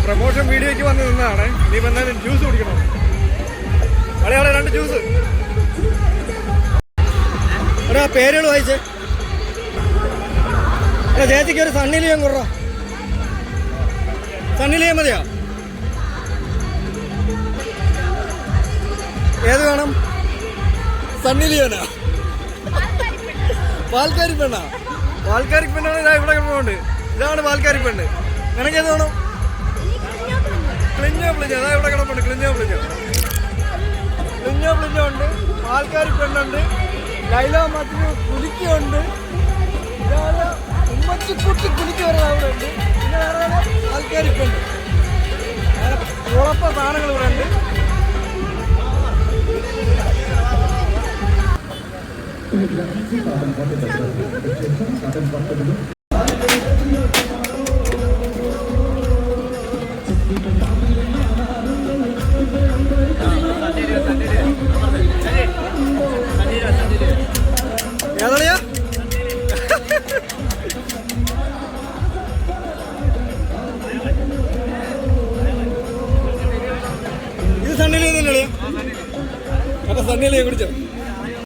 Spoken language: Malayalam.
പ്രൊമോഷൻ വീഡിയോയ്ക്ക് വന്ന് നിന്നതാണ്. ഇനിയിപ്പോൾ എന്തായാലും ജ്യൂസ് കുടിക്കണം. അവിടെ 2 ജ്യൂസ്. എടാ പേരുകൾ വായിച്ചേ. എടാ ചേച്ചിക്ക് ഒരു സണ്ണിലിയം കുറ. സണ്ണിലിയം മതിയോ? ഏത് വേണം? സണ്ണിലിയോനാ? പാൽക്കാരി പെണ്ണാ? പാൽക്കാരി പെണ്ണാണ്. ഞാൻ ഇവിടെ കിടന്നുണ്ട്. ഇതാണ് പാൽക്കാരി പെണ്ണ്. നിനക്ക് ഏത് വേണം? ക്ലിഞ്ഞോ പ്ലിഞ്ഞോ. അതാ ഇവിടെ കിടപ്പുണ്ട്. ക്ലിഞ്ഞോ പ്ലിഞ്ഞോ ഉണ്ട്. പാൽക്കാരി പെണ്ണുണ്ട്. ലൈല മറ്റൊരു കുലിക്കുണ്ട്. ഇതാണ് ഉമ്മച്ചിക്കുട്ടി കുലിക്ക് വരുന്നത് അവിടെ ഉണ്ട്. പിന്നെ വേറെ പാൽക്കാരി പെണ്ണ്. ഉളപ്പ സാധനങ്ങൾ ഇവിടെ ഉണ്ട്. ഏതാളിയാ? ഇത് സണ്ണിലിയ തന്നെയാളിയാ? അപ്പൊ സണ്ണിലിയ കുടിച്ചോ?